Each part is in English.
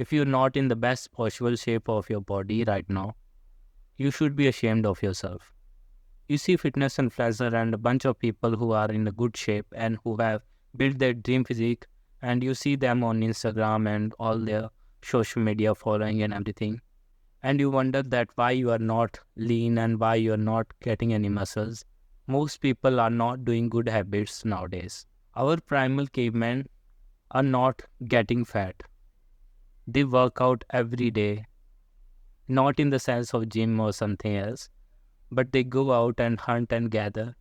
If you're not in the best possible shape of your body right now, you should be ashamed of yourself. You see fitness influencer and a bunch of people who are in a good shape and who have built their dream physique, and you see them on Instagram and all their social media following and everything, and you wonder that why you are not lean and why you are not getting any muscles. Most people are not doing good habits nowadays. Our primal cavemen are not getting fat. They work out every day, not in the sense of gym or something else, but they go out and hunt and gather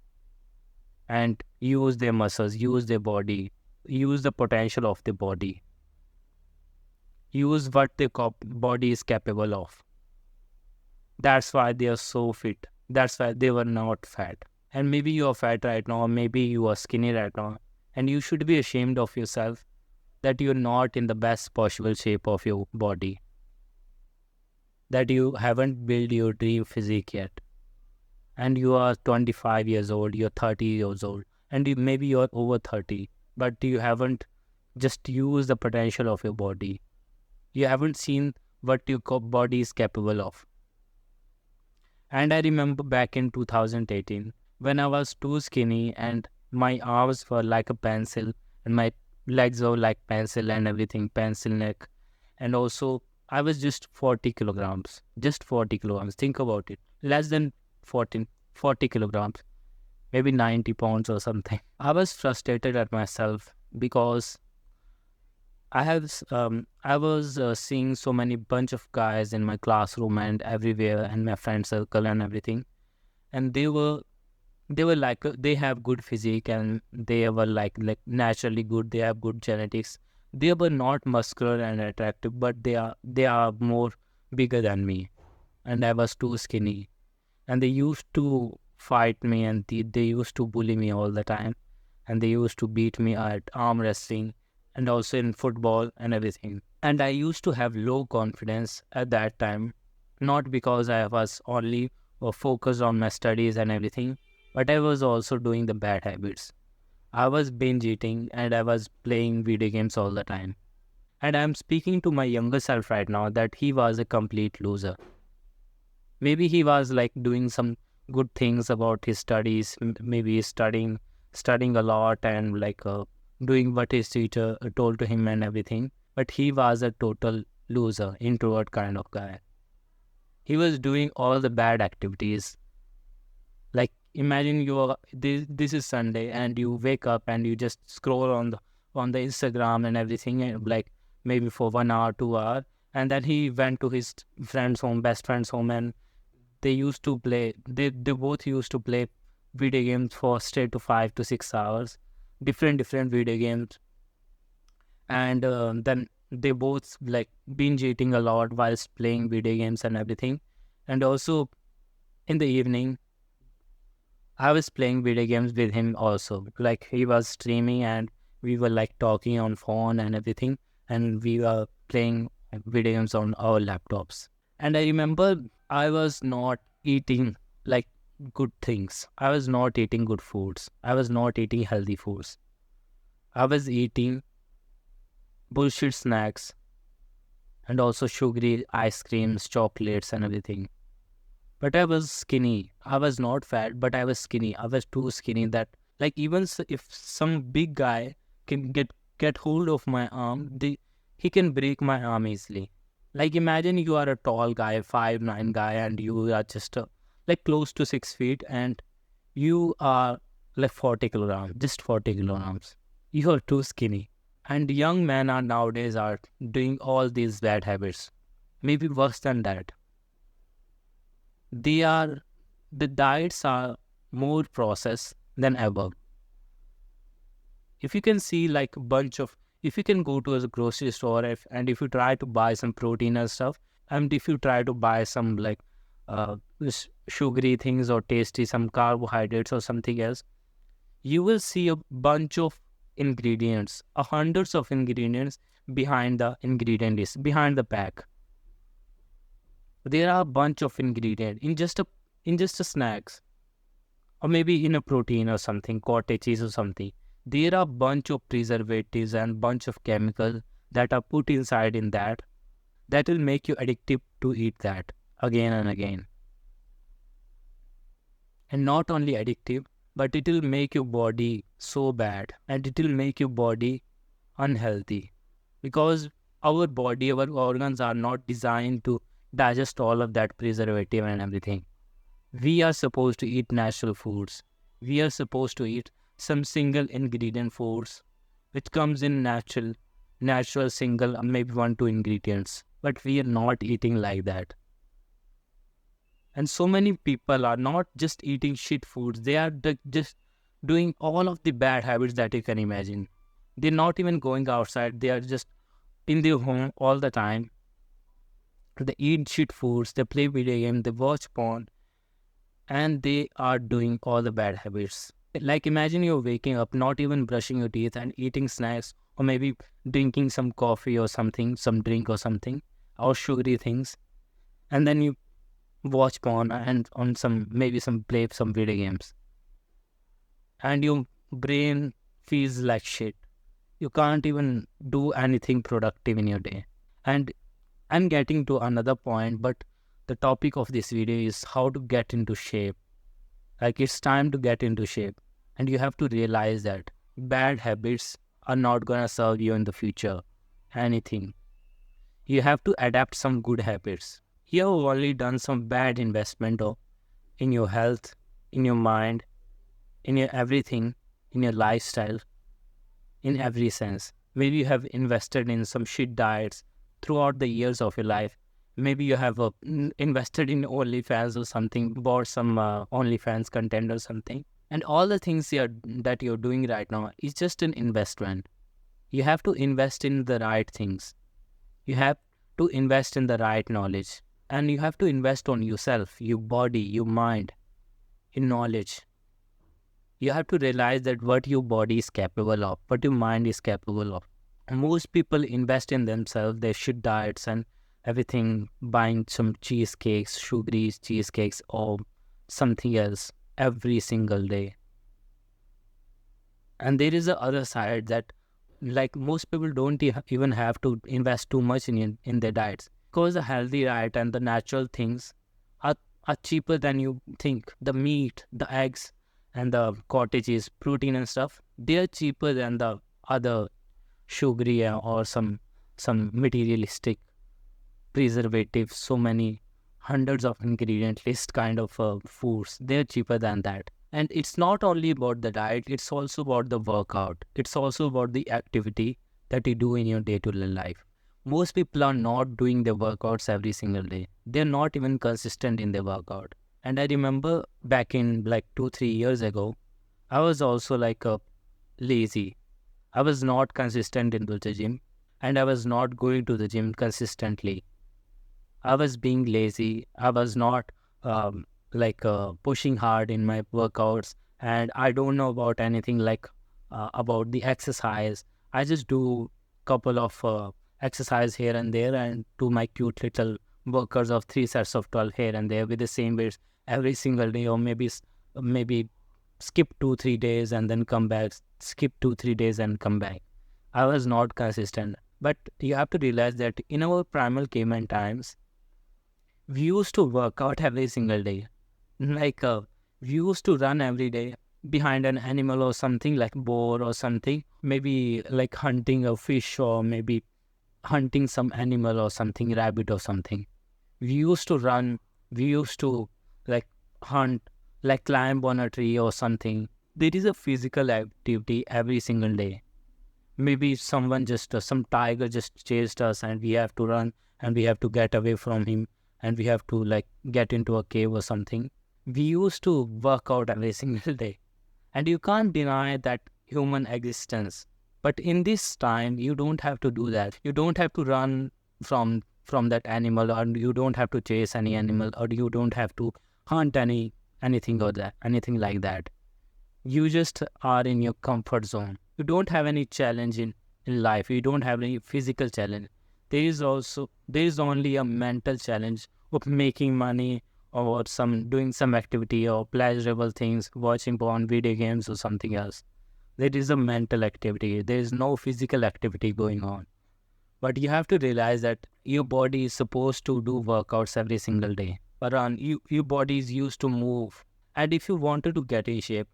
and use their muscles, use their body, use the potential of the body, use what the body is capable of. That's why they are so fit. That's why they were not fat. And maybe you are fat right now, or maybe you are skinny right now, and you should be ashamed of yourself that you're not in the best possible shape of your body, that you haven't built your dream physique yet. And you are 25 years old, you're 30 years old, and maybe you're over 30, but you haven't just used the potential of your body. You haven't seen what your body is capable of. And I remember back in 2018, when I was too skinny and my arms were like a pencil and my legs were like pencil and everything, pencil neck. And also, I was just 40 kilograms, just 40 kilograms. Think about it. Less than 14, 40 kilograms, maybe 90 pounds or something. I was frustrated at myself because I was seeing so many bunch of guys in my classroom and everywhere and my friend circle and everything, and they were like they have good physique and they were like naturally good. They have good genetics. They were not muscular and attractive, but they are more bigger than me, and I was too skinny. And they used to fight me and they used to bully me all the time, and they used to beat me at arm wrestling and also in football and everything. And I used to have low confidence at that time, not because I was only focused on my studies and everything, but I was also doing the bad habits. I was binge eating and I was playing video games all the time. And I'm speaking to my younger self right now that he was a complete loser. Maybe he was like doing some good things about his studies, maybe studying a lot and like doing what his teacher told to him and everything. But he was a total loser, introvert kind of guy. He was doing all the bad activities. Like imagine this is Sunday and you wake up and you just scroll on the Instagram and everything, and like maybe for 1 hour, 2 hour, and then he went to his friend's home, best friend's home, and they both used to play video games for straight to 5 to 6 hours, different video games. And then they both like binge eating a lot whilst playing video games and everything. And also in the evening I was playing video games with him also. Like he was streaming and we were like talking on phone and everything, and we were playing video games on our laptops. And I remember I was not eating like good things. I was not eating good foods. I was not eating healthy foods. I was eating bullshit snacks and also sugary ice creams, chocolates and everything. But I was skinny. I was not fat, but I was skinny. I was too skinny that like even if some big guy can get hold of my arm, he can break my arm easily. Like imagine you are a tall guy, 5'9" guy, and you are just like close to 6 feet, and you are like 40 kilograms, just 40 kilograms. You are too skinny. And young men are nowadays are doing all these bad habits. Maybe worse than that. They are the diets are more processed than ever. If you can see like a bunch of, if you can go to a grocery store and if you try to buy some protein and stuff, and if you try to buy some like sugary things or tasty some carbohydrates or something else, you will see a bunch of ingredients, hundreds of ingredients behind the ingredient list, behind the pack. There are a bunch of ingredients in just a snacks, or maybe in a protein or something, cottage cheese or something. There are a bunch of preservatives and bunch of chemicals that are put inside in that, that will make you addictive to eat that again and again. And not only addictive, but it will make your body so bad and it will make your body unhealthy, because our body, our organs are not designed to digest all of that preservative and everything. We are supposed to eat natural foods. We are supposed to eat some single ingredient foods which comes in natural single, maybe 1-2 ingredients. But we are not eating like that. And so many people are not just eating shit foods, they are just doing all of the bad habits that you can imagine. They're not even going outside, they are just in their home all the time. They eat shit foods, they play video games, they watch porn, and they are doing all the bad habits. Like imagine you're waking up, not even brushing your teeth and eating snacks, or maybe drinking some coffee or something, some drink or something, or sugary things. And then you watch porn and on play some video games. And your brain feels like shit. You can't even do anything productive in your day. And I'm getting to another point, but the topic of this video is how to get into shape. Like it's time to get into shape. And you have to realize that bad habits are not gonna serve you in the future. Anything. You have to adapt some good habits. You have only done some bad investment in your health, in your mind, in your everything, in your lifestyle, in every sense. Maybe you have invested in some shit diets throughout the years of your life. Maybe you have invested in OnlyFans or something, bought some OnlyFans content or something. And all the things that you're doing right now is just an investment. You have to invest in the right things. You have to invest in the right knowledge. And you have to invest on yourself, your body, your mind, in knowledge. You have to realize that what your body is capable of, what your mind is capable of. Most people invest in themselves, their shit diets and everything, buying some cheesecakes, sugary cheesecakes or something else every single day. And there is the other side that like most people don't even have to invest too much in their diets. Because the healthy diet and the natural things are cheaper than you think. The meat, the eggs, and the cottages, protein and stuff, they are cheaper than the other sugary or some materialistic preservatives, so many hundreds of ingredient list kind of foods. They're cheaper than that. And it's not only about the diet, it's also about the workout. It's also about the activity that you do in your day-to-day life. Most people are not doing their workouts every single day. They're not even consistent in their workout. And I remember back in like 2-3 years ago, I was also like lazy. I was not consistent into the gym and I was not going to the gym consistently. I was being lazy. I was not pushing hard in my workouts, and I don't know about anything about the exercise. I just do couple of exercise here and there and do my cute little workouts of 3 sets of 12 here and there with the same weights every single day, or maybe skip 2-3 days and then come back, skip 2-3 days and come back. I was not consistent. But you have to realize that in our primal caveman times, we used to work out every single day. We used to run every day behind an animal or something like boar or something, maybe like hunting a fish or maybe hunting some animal or something, rabbit or something. We used to run, we used to hunt, climb on a tree or something. There is a physical activity every single day. Maybe some tiger just chased us and we have to run and we have to get away from him and we have to get into a cave or something. We used to work out every single day. And you can't deny that human existence. But in this time, you don't have to do that. You don't have to run from that animal, or you don't have to chase any animal, or you don't have to hunt anything like that. You just are in your comfort zone. You don't have any challenge in life. You don't have any physical challenge. There is only a mental challenge of making money or doing some activity or pleasurable things, watching porn, video games or something else. There is a mental activity. There is no physical activity going on. But you have to realize that your body is supposed to do workouts every single day. But your body is used to move. And if you wanted to get in shape,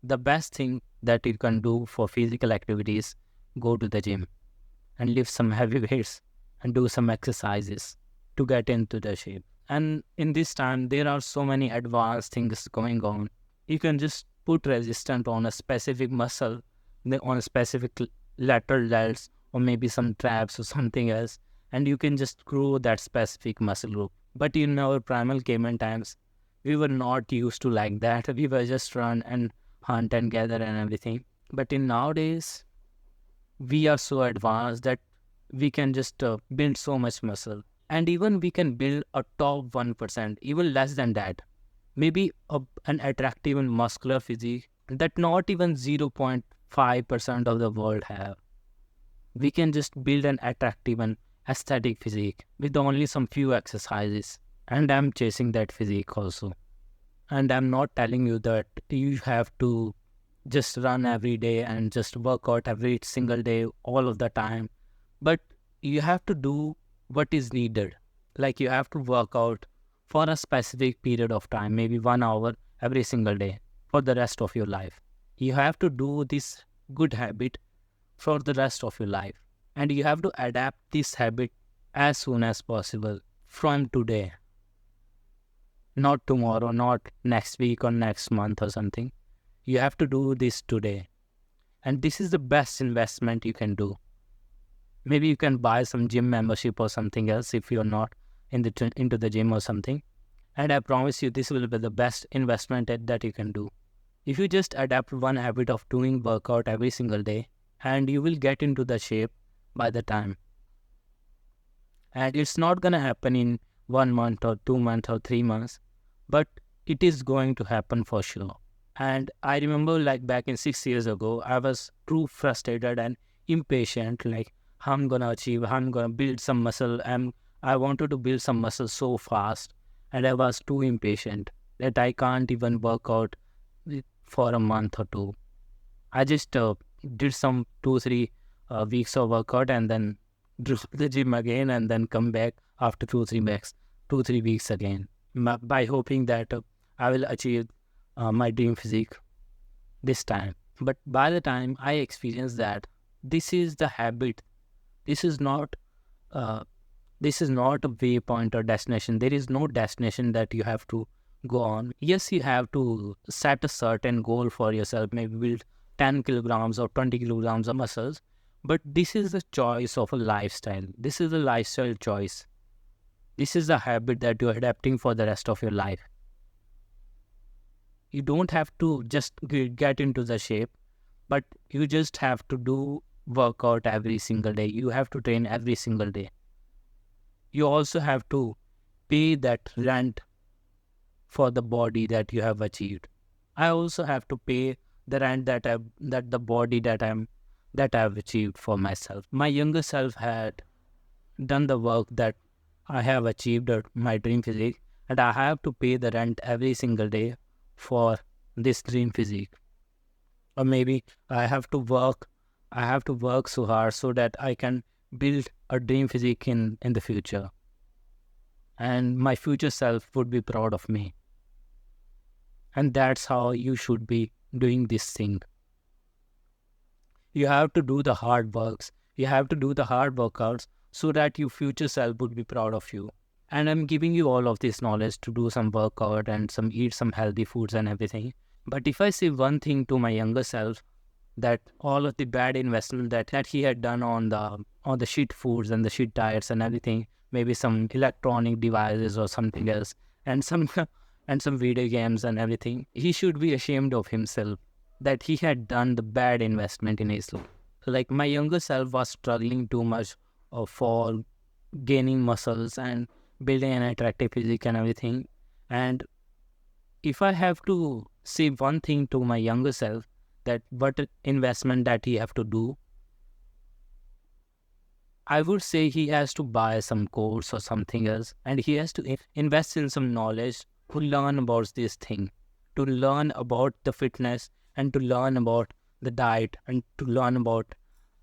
the best thing that you can do for physical activities, go to the gym and lift some heavy weights and do some exercises to get into the shape. And in this time, there are so many advanced things going on. You can just put resistance on a specific muscle, on a specific lateral delts, or maybe some traps or something else, and you can just grow that specific muscle group. But in our primal caveman times, we were not used to like that. We were just run and hunt and gather and everything. But in nowadays, we are so advanced that we can just build so much muscle. And even we can build a top 1%, even less than that. Maybe an attractive and muscular physique that not even 0.5% of the world have. We can just build an attractive and aesthetic physique with only some few exercises. And I'm chasing that physique also. And I'm not telling you that you have to just run every day and just work out every single day, all of the time. But you have to do what is needed. Like you have to work out for a specific period of time, maybe 1 hour every single day for the rest of your life. You have to do this good habit for the rest of your life. And you have to adapt this habit as soon as possible from today, not tomorrow, not next week or next month or something. You have to do this today. And this is the best investment you can do. Maybe you can buy some gym membership or something else if you're not into the gym or something. And I promise you, this will be the best investment that you can do. If you just adapt one habit of doing workout every single day, and you will get into the shape by the time. And it's not going to happen in 1 month or 2 months or 3 months, but it is going to happen for sure. And I remember like back in 6 years ago, I was too frustrated and impatient, like I'm going to build some muscle. I wanted to build some muscle so fast, and I was too impatient that I can't even work out for a month or two. I just did some 2-3 weeks of workout and then drop the gym again and then come back after 2-3 weeks again, by hoping that I will achieve my dream physique this time. But by the time I experienced that, this is the habit. This is not a waypoint or destination. There is no destination that you have to go on. Yes, you have to set a certain goal for yourself, maybe build 10 kilograms or 20 kilograms of muscles. But this is the choice of a lifestyle. This is a lifestyle choice. This is the habit that you're adapting for the rest of your life. You don't have to just get into the shape, but you just have to do workout every single day. You have to train every single day. You also have to pay that rent for the body that you have achieved. I also have to pay the rent that the body that I've achieved for myself. My younger self had done the work that I have achieved at my dream physique, and I have to pay the rent every single day for this dream physique. Or maybe I have to work so hard so that I can build a dream physique in the future. And my future self would be proud of me. And that's how you should be doing this thing. You have to do the hard works. You have to do the hard workouts so that your future self would be proud of you. And I'm giving you all of this knowledge to do some workout and eat some healthy foods and everything. But if I say one thing to my younger self, that all of the bad investment that he had done on the shit foods and the shit diets and everything, maybe some electronic devices or something else, and some video games and everything, he should be ashamed of himself that he had done the bad investment in his life. So like my younger self was struggling too much for gaining muscles and building an attractive physique and everything. And if I have to say one thing to my younger self, that what investment that he have to do, I would say he has to buy some course or something else, and he has to invest in some knowledge to learn about this thing, to learn about the fitness and to learn about the diet and to learn about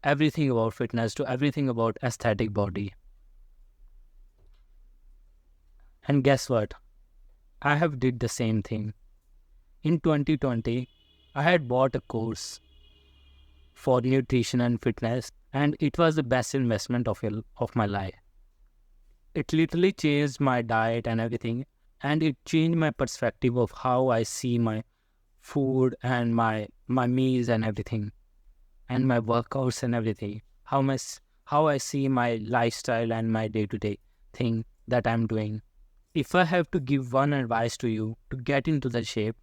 everything about fitness to everything about aesthetic body. And guess what? I have did the same thing. In 2020, I had bought a course for nutrition and fitness, and it was the best investment of my life. It literally changed my diet and everything, and it changed my perspective of how I see my food and my meals and everything, and my workouts and everything. How I see my lifestyle and my day-to-day thing that I'm doing. If I have to give one advice to you to get into the shape,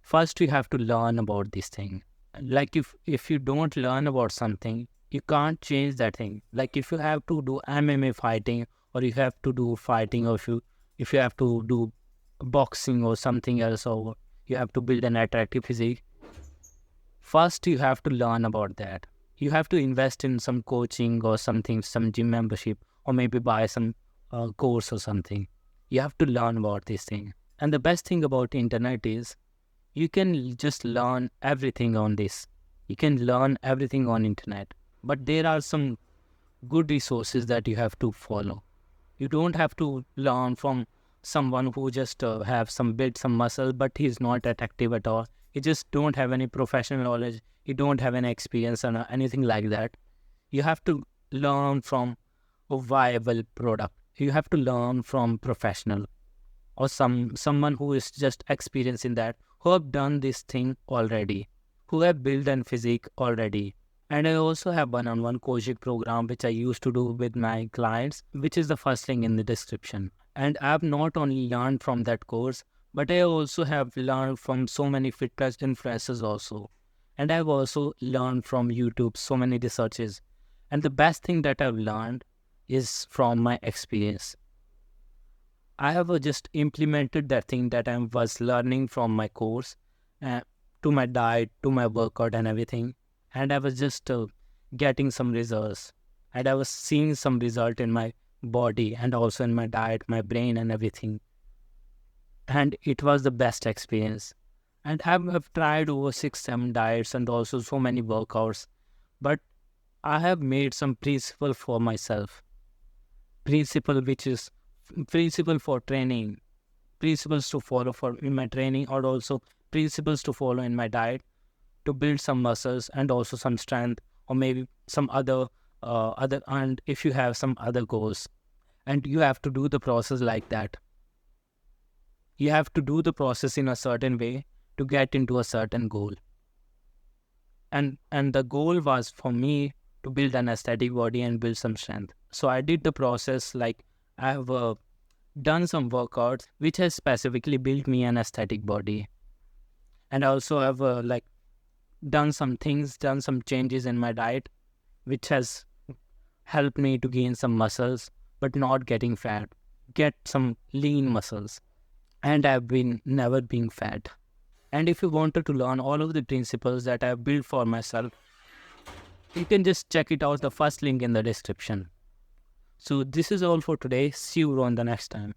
first you have to learn about this thing. Like if you don't learn about something, you can't change that thing. Like if you have to do MMA fighting, or you have to do fighting, or if you have to do boxing or something else, or you have to build an attractive physique, first you have to learn about that. You have to invest in some coaching or something, some gym membership, or maybe buy some course or something. You have to learn about this thing. And the best thing about internet is you can just learn everything on this. You can learn everything on internet. But there are some good resources that you have to follow. You don't have to learn from someone who just have some built some muscle, but he's not attractive at all. He just don't have any professional knowledge. He don't have any experience or anything like that. You have to learn from a viable product. You have to learn from professional, or someone who is just experienced in that, who have done this thing already, who have built an physique already. And I also have one-on-one coaching program which I used to do with my clients, which is the first link in the description. And I've not only learned from that course, but I also have learned from so many fitness influencers also. And I've also learned from YouTube so many researches. And the best thing that I've learned is from my experience. I have just implemented that thing that I was learning from my course to my diet, to my workout and everything. And I was just getting some results. And I was seeing some result in my body and also in my diet, my brain and everything. And it was the best experience. And I've tried over 6-7 diets and also so many workouts. But I have made some principle for myself. Principle which is principle for training, principles to follow for in my training, or also principles to follow in my diet to build some muscles and also some strength, or maybe some other and if you have some other goals, and you have to do the process like that. You have to do the process in a certain way to get into a certain goal. And the goal was for me to build an aesthetic body and build some strength. So I did the process, like I have done some workouts which has specifically built me an aesthetic body. And also I've done some things, done some changes in my diet, which has helped me to gain some muscles, but not getting fat, get some lean muscles. And I've been never being fat. And if you wanted to learn all of the principles that I've built for myself, you can just check it out, the first link in the description. So this is all for today. See you on the next time.